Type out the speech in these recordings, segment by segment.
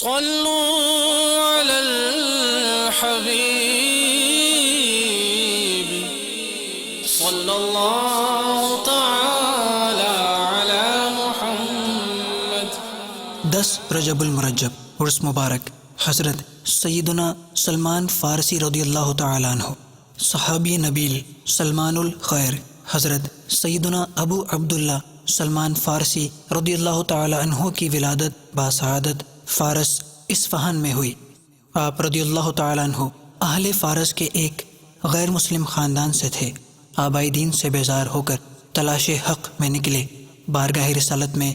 صلوا على الحبيب صلى الله تعالى على محمد۔ 10 رجب المرجب عرس مبارک حضرت سیدنا سلمان فارسی رضی اللہ تعالیٰ عنہ، صحابی نبیل سلمان الخیر حضرت سیدنا ابو عبداللہ سلمان فارسی رضی اللہ تعالیٰ عنہ کی ولادت باسعادت فارس اصفہان میں ہوئی۔ آپ رضی اللہ تعالیٰ عنہ اہل فارس کے ایک غیر مسلم خاندان سے تھے۔ آبائی دین سے بیزار ہو کر تلاش حق میں نکلے، بارگاہ رسالت میں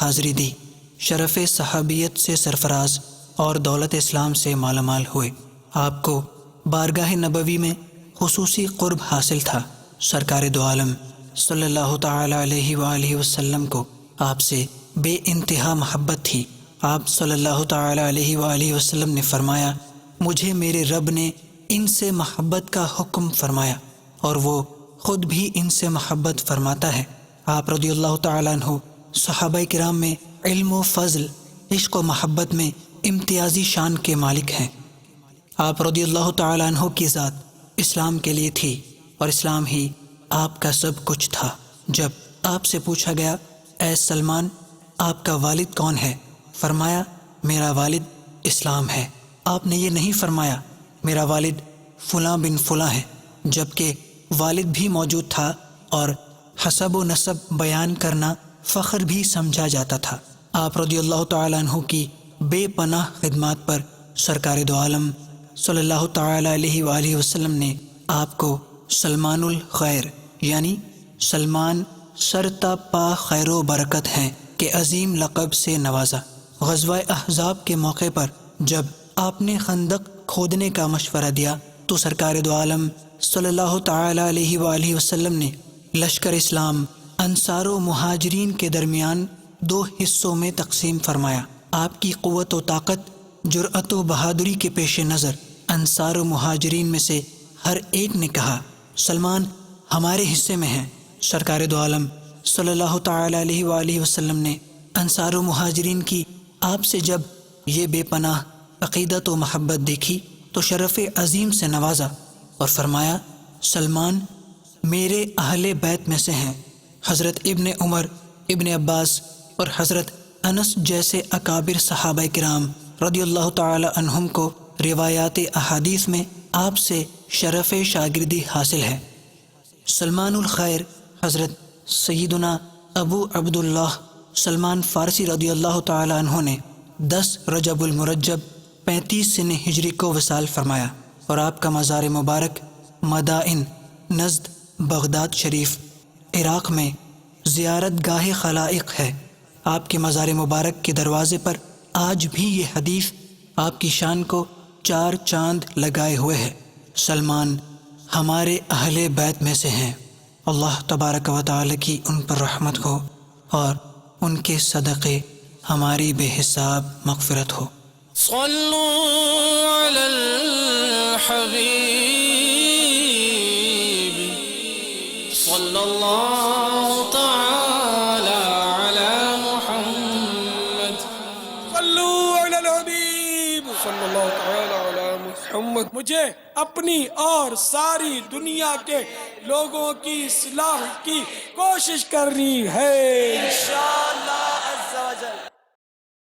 حاضری دی، شرف صحابیت سے سرفراز اور دولت اسلام سے مالا مال ہوئے۔ آپ کو بارگاہ نبوی میں خصوصی قرب حاصل تھا۔ سرکار دو عالم صلی اللہ تعالی علیہ وآلہ وسلم کو آپ سے بے انتہا محبت تھی۔ آپ صلی اللہ تعالی علیہ وآلہ وسلم نے فرمایا، مجھے میرے رب نے ان سے محبت کا حکم فرمایا اور وہ خود بھی ان سے محبت فرماتا ہے۔ آپ رضی اللہ تعالیٰ عنہ صحابہ کرام میں علم و فضل، عشق و محبت میں امتیازی شان کے مالک ہیں۔ آپ رضی اللہ تعالیٰ عنہ کی ذات اسلام کے لیے تھی اور اسلام ہی آپ کا سب کچھ تھا۔ جب آپ سے پوچھا گیا، اے سلمان، آپ کا والد کون ہے؟ فرمایا، میرا والد اسلام ہے۔ آپ نے یہ نہیں فرمایا میرا والد فلاں بن فلاں ہے، جبکہ والد بھی موجود تھا اور حسب و نسب بیان کرنا فخر بھی سمجھا جاتا تھا۔ آپ رضی اللہ تعالیٰ عنہ کی بے پناہ خدمات پر سرکار دو عالم صلی اللہ تعالی علیہ وآلہ وسلم نے آپ کو سلمان الخیر یعنی سلمان سرتا پا خیر و برکت ہیں کہ عظیم لقب سے نوازا۔ غزوہ احزاب کے موقع پر جب آپ نے خندق کھودنے کا مشورہ دیا تو سرکار دو عالم صلی اللہ تعالی علیہ وآلہ وسلم نے لشکر اسلام انصار و مہاجرین کے درمیان 2 حصوں میں تقسیم فرمایا۔ آپ کی قوت و طاقت، جرأت و بہادری کے پیش نظر انصار و مہاجرین میں سے ہر ایک نے کہا، سلمان ہمارے حصے میں ہیں۔ سرکار دو عالم صلی اللہ تعالی علیہ وآلہ وسلم نے انصار و مہاجرین کی آپ سے جب یہ بے پناہ عقیدت و محبت دیکھی تو شرف عظیم سے نوازا اور فرمایا، سلمان میرے اہل بیت میں سے ہیں۔ حضرت ابن عمر، ابن عباس اور حضرت انس جیسے اکابر صحابہ کرام رضی اللہ تعالی عنہم کو روایات احادیث میں آپ سے شرف شاگردی حاصل ہے۔ سلمان الخیر حضرت سیدنا ابو عبداللہ سلمان فارسی رضی اللہ تعالی عنہ نے 10 رجب المرجب 35 سن ہجری کو وصال فرمایا اور آپ کا مزار مبارک مدائن نزد بغداد شریف عراق میں زیارت گاہ خلائق ہے۔ آپ کے مزار مبارک کے دروازے پر آج بھی یہ حدیث آپ کی شان کو 4 چاند لگائے ہوئے ہے، سلمان ہمارے اہل بیت میں سے ہیں۔ اللہ تبارک و تعالی کی ان پر رحمت ہو اور ان کے صدقے ہماری بے حساب مغفرت ہو۔ صلوا على الحبيب صلى الله تعالى على محمد۔ صلوا على الحبیب صلی اللہ تعالی علی محمد۔ مجھے اپنی اور ساری دنیا کے لوگوں کی اصلاح کی کوشش کرنی ہے انشاءاللہ۔